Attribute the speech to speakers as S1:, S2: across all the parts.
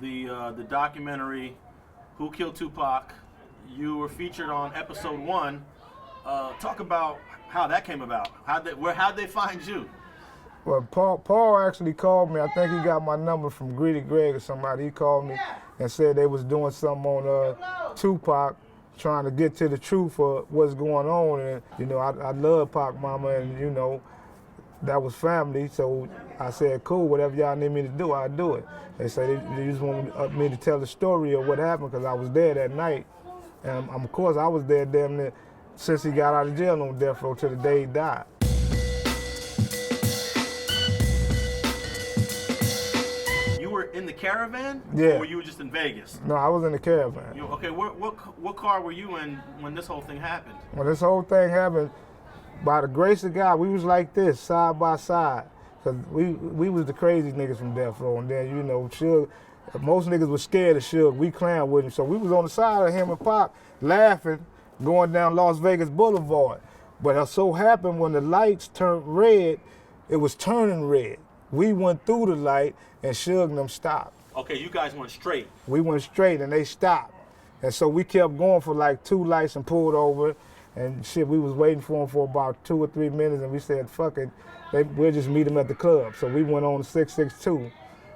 S1: the documentary Who Killed Tupac. You were featured on episode 1. Talk about how that came about. How'd they find you?
S2: Well, Paul actually called me. I think he got my number from Greedy Greg or somebody. He called me and said they was doing something on Tupac, trying to get to the truth of what's going on. And, you know, I love Pac Mama, and, you know, that was family. So I said, cool, whatever y'all need me to do, I'll do it. They said they just want me to tell the story of what happened, because I was there that night. And of course, I was there damn near since he got out of jail on death row to the day he died.
S1: You were in the caravan?
S2: Yeah.
S1: Or were you just in Vegas?
S2: No, I was in the caravan.
S1: Okay, what car were you in when this whole thing happened?
S2: When this whole thing happened, by the grace of God, we was like this, side by side. Cause we was the crazy niggas from death row, and then, you know, Suge, most niggas was scared of Suge. We clowned with him, so we was on the side of him and Pac, laughing, going down Las Vegas Boulevard. But it so happened when the lights turned red, it was turning red. We went through the light, and Suge and them stopped.
S1: Okay, you guys went straight.
S2: We went straight, and they stopped. And so we kept going for like 2 lights and pulled over. And shit, we was waiting for him for about 2 or 3 minutes, and we said, fuck it, we'll just meet him at the club. So we went on 662,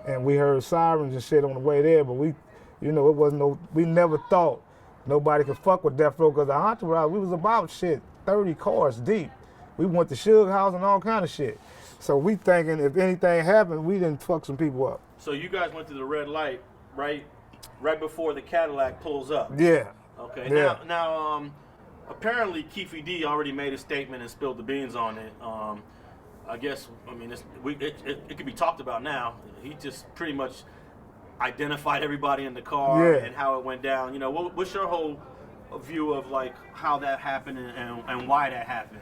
S2: and we heard sirens and shit on the way there, but we, you know, it wasn't no, we never thought nobody could fuck with Death Row, because the entourage, we was about shit, 30 cars deep. We went to Suge house and all kind of shit. So we thinking if anything happened, we didn't fuck some people up.
S1: So you guys went to the red light right before the Cadillac pulls up?
S2: Yeah.
S1: Okay,
S2: yeah.
S1: Now, apparently Keefy D already made a statement and spilled the beans on it. I guess, I mean, it could be talked about now. He just pretty much identified everybody in the car and how it went down. You know, what's your whole view of like how that happened and why that happened?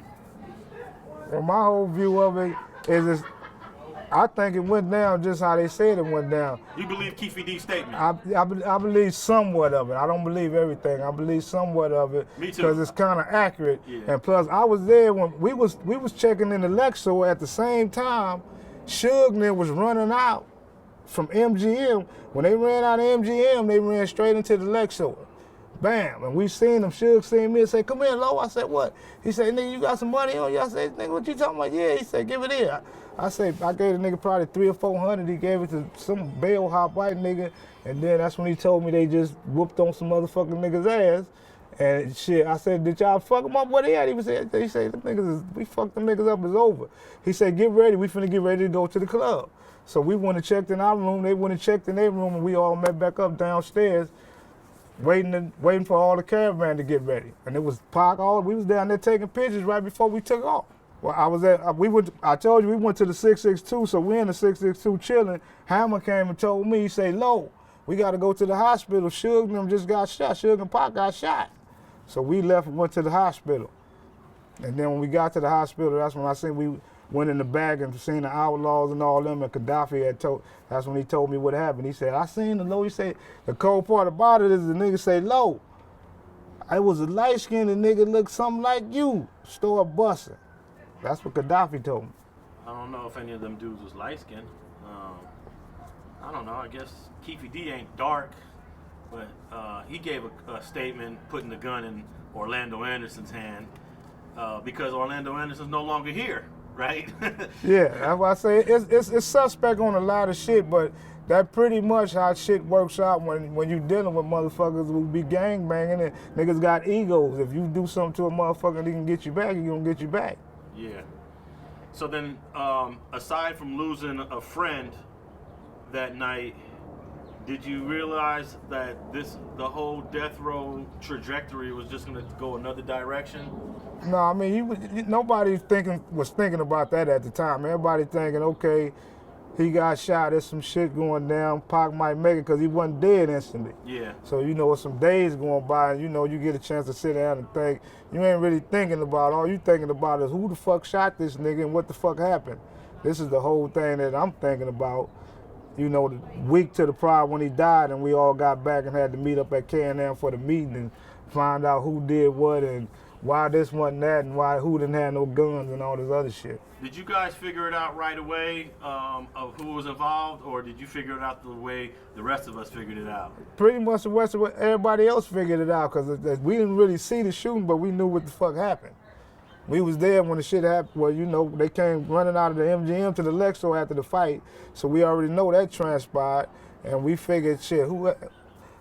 S2: Well, my whole view of it is I think it went down just how they said it went down.
S1: You believe Keefy D's statement?
S2: I believe somewhat of it. I don't believe everything. I believe somewhat of it.
S1: Me too.
S2: Because it's kind of accurate.
S1: Yeah.
S2: And plus, I was there when we was checking in the Lexo at the same time. Suge and them was running out from MGM. When they ran out of MGM, they ran straight into the Lexo. Bam, and we seen them. Suge seen me and said, come here, Low. I said, what? He said, nigga, you got some money on you? I said, nigga, what you talking about? Yeah, he said, give it here. I said, I gave the nigga probably 300 or 400. He gave it to some bellhop white nigga, and then that's when he told me they just whooped on some motherfucking niggas' ass. And shit, I said, did y'all fuck them up? Where they at? He said, the niggas we fucked them niggas up, it's over. He said, get ready, we finna get ready to go to the club. So we went and checked in our room, they went and checked in their room, and we all met back up downstairs, waiting for all the caravan to get ready. And it was Pac, we was down there taking pictures right before we took off. Well, I told you we went to the 662, so we in the 662 chilling. Hammer came and told me, he said, Low, we gotta go to the hospital. Suge and them just got shot. Suge and Pac got shot. So we left and went to the hospital. And then when we got to the hospital, that's when I seen we went in the back and seen the Outlaws and all them, and Gaddafi had that's when he told me what happened. He said, I seen the Low. He said, the cold part about it is the nigga say, Low, I was a light-skinned nigga looked something like you, started busting. That's what Gaddafi told me.
S1: I don't know if any of them dudes was light-skinned. I don't know, I guess Keefy D ain't dark, but he gave a statement putting the gun in Orlando Anderson's hand because Orlando Anderson's no longer here, right?
S2: Yeah, that's why I say it's suspect on a lot of shit, but that pretty much how shit works out when you dealing with motherfuckers who be gangbanging and niggas got egos. If you do something to a motherfucker, he can get you back, he gonna get you back.
S1: Yeah. So then, aside from losing a friend that night, did you realize that the whole death row trajectory was just gonna go another direction?
S2: No, I mean, nobody was thinking about that at the time. Everybody thinking, okay, he got shot, there's some shit going down, Pac might make it because he wasn't dead instantly.
S1: Yeah.
S2: So, you know, with some days going by, you know, you get a chance to sit down and think. You ain't really thinking about, all you thinking about is who the fuck shot this nigga and what the fuck happened. This is the whole thing that I'm thinking about. You know, the week to the prior when he died and we all got back and had to meet up at K&M for the meeting and find out who did what and why this wasn't that and why who didn't have no guns and all this other shit.
S1: Did you guys figure it out right away of who was involved, or did you figure it out the way the rest of us figured it out?
S2: Pretty much the rest of everybody else figured it out, because we didn't really see the shooting, but we knew what the fuck happened. We was there when the shit happened. Well, you know, they came running out of the MGM to the Lexo after the fight, so we already know that transpired, and we figured, shit,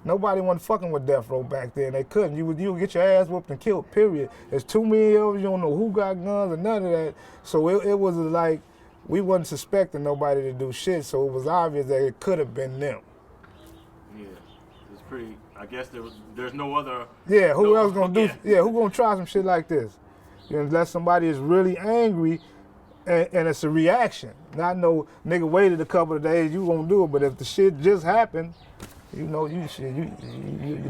S2: nobody wasn't fucking with Death Row back then. They couldn't. You would get your ass whooped and killed, period. There's too many of us. You don't know who got guns or none of that. So it was like we wasn't suspecting nobody to do shit, so it was obvious that it could have been them.
S1: Yeah, it's pretty, I guess there's no other.
S2: Yeah, who else gonna do, who gonna try some shit like this? You know, unless somebody is really angry and it's a reaction. Not no nigga waited a couple of days, you won't do it, but if the shit just happened, you know, you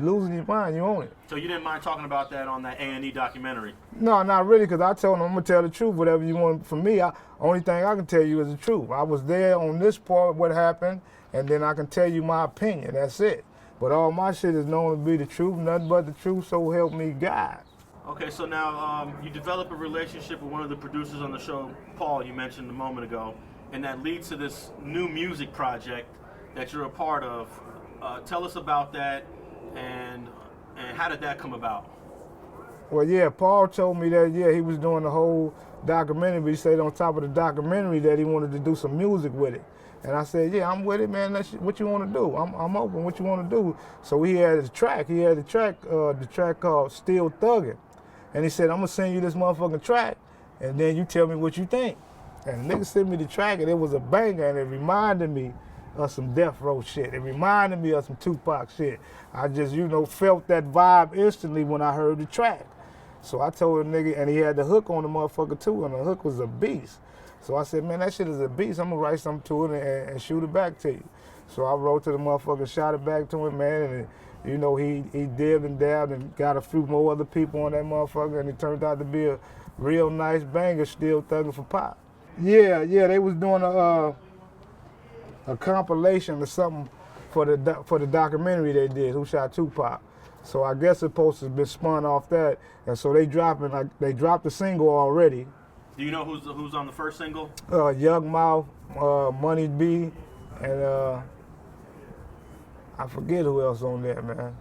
S2: losing your mind, you own it.
S1: So you didn't mind talking about that on that A&E documentary?
S2: No, not really, because I told them I'm going to tell the truth. Whatever you want from me, only thing I can tell you is the truth. I was there on this part, what happened, and then I can tell you my opinion. That's it. But all my shit is known to be the truth, nothing but the truth, so help me God.
S1: Okay, so now you develop a relationship with one of the producers on the show, Paul, you mentioned a moment ago, and that leads to this new music project that you're a part of. Tell us about that, and how did that come about?
S2: Well, yeah, Paul told me that, yeah, he was doing the whole documentary, but he said on top of the documentary that he wanted to do some music with it. And I said, yeah, I'm with it, man. That's what you want to do. I'm open. What you want to do? So he had his track. He had the track called Still Thuggin'. And he said, I'm going to send you this motherfucking track, and then you tell me what you think. And the nigga sent me the track, and it was a banger, and it reminded me of some Death Row shit. It reminded me of some Tupac shit. I just, you know, felt that vibe instantly when I heard the track. So I told the nigga, and he had the hook on the motherfucker too, and the hook was a beast. So I said, man, that shit is a beast. I'm gonna write something to it and shoot it back to you. So I wrote to the motherfucker, shot it back to him, man, and you know, he dibbed and dabbed and got a few more other people on that motherfucker, and it turned out to be a real nice banger, Still Thuggin' for Pop. Yeah, they was doing a compilation or something for the documentary they did, Who Shot Tupac. So I guess it's supposed to have been spun off that, and so they dropped the single already.
S1: Do you know who's on the first single?
S2: Yukmouth, Money B, and I forget who else on there, man.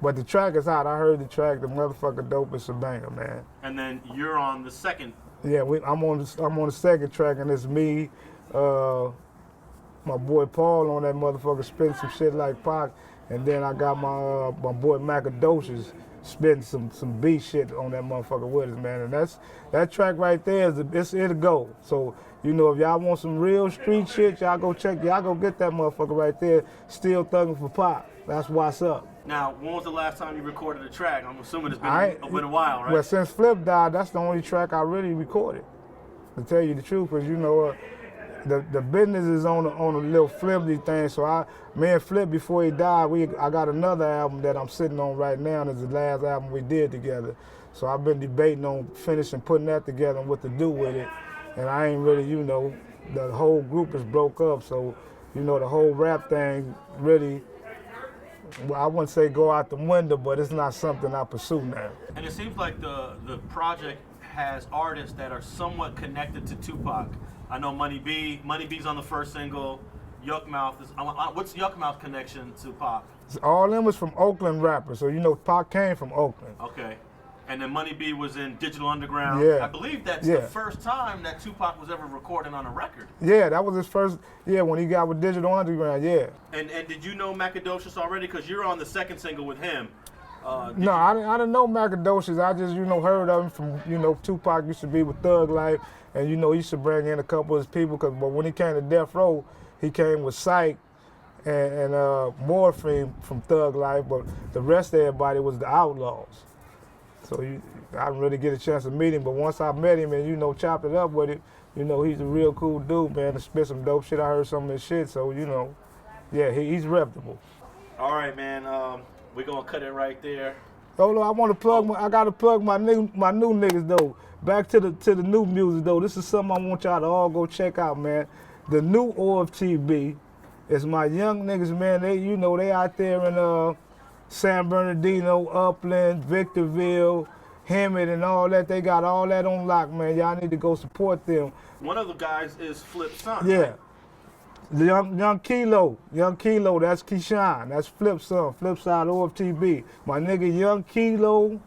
S2: But the track is hot. I heard the track. The motherfucker dope. It's a banger, man.
S1: And then you're on the second.
S2: Yeah, I'm on the second track, and it's me, my boy Paul on that motherfucker spitting some shit like Pac, and then I got my boy Macadoshis spitting some beat shit on that motherfucker with us, man. And that track right there it'll go. So, you know, if y'all want some real street shit, y'all go get that motherfucker right there, Still Thuggin' for Pop. That's what's up.
S1: Now, when was the last time you recorded a track? I'm assuming it's been a while, right?
S2: Well, since Flip died, that's the only track I really recorded, to tell you the truth, because, you know, the business is on a little flimsy thing. So me and Flip, before he died, I got another album that I'm sitting on right now, and it's the last album we did together. So I've been debating on finishing putting that together and what to do with it. And I ain't really, you know, the whole group is broke up. So, you know, the whole rap thing really, well, I wouldn't say go out the window, but it's not something I pursue now. And
S1: it seems like the project has artists that are somewhat connected to Tupac. I know Money B's on the first single. Yukmouth is. What's Yukmouth's connection to Pac?
S2: All them was from Oakland rappers, so you know Pac came from Oakland.
S1: Okay. And then Money B was in Digital Underground.
S2: Yeah.
S1: I believe that's the first time that Tupac was ever recording on a record.
S2: Yeah, that was his first, when he got with Digital Underground, yeah.
S1: And did you know Macadoshis already? Because you're on the second single with him.
S2: No, I didn't know Macadoshis. I just, heard of him from, Tupac used to be with Thug Life, and, he used to bring in a couple of his people, but when he came to Death Row, he came with Psych and Morphine from Thug Life, but the rest of everybody was the Outlaws. So I didn't really get a chance to meet him, but once I met him and, chopped it up with him, he's a real cool dude, man, to spit some dope shit. I heard some of his shit, so, he's reputable.
S1: All right, man, we're gonna cut it right there.
S2: Hold on, I want to plug I gotta plug my new niggas though. Back to the new music though. This is something I want y'all to all go check out, man. The new O.F.T.B. is my young niggas, man. They out there in San Bernardino, Upland, Victorville, Hammett and all that. They got all that on lock, man. Y'all need to go support them.
S1: One of the guys is Flipside.
S2: Yeah. Young Kilo, that's Keyshawn. That's Flipside O.F.T.B. My nigga Young Kilo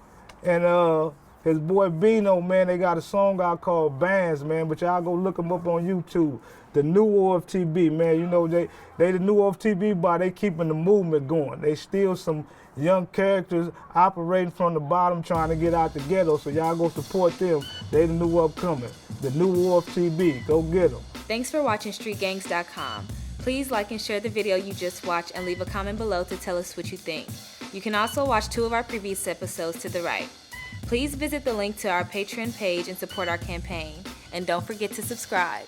S2: and his boy Bino, man, they got a song out called Bands, man, but y'all go look them up on YouTube. The new O.F.T.B, man, you know, they the new O.F.T.B, but they keeping the movement going. They still some young characters operating from the bottom trying to get out the ghetto, so y'all go support them. They the new upcoming. The new O.F.T.B, go get them.
S3: Thanks for watching StreetGangs.com. Please like and share the video you just watched and leave a comment below to tell us what you think. You can also watch 2 of our previous episodes to the right. Please visit the link to our Patreon page and support our campaign. And don't forget to subscribe.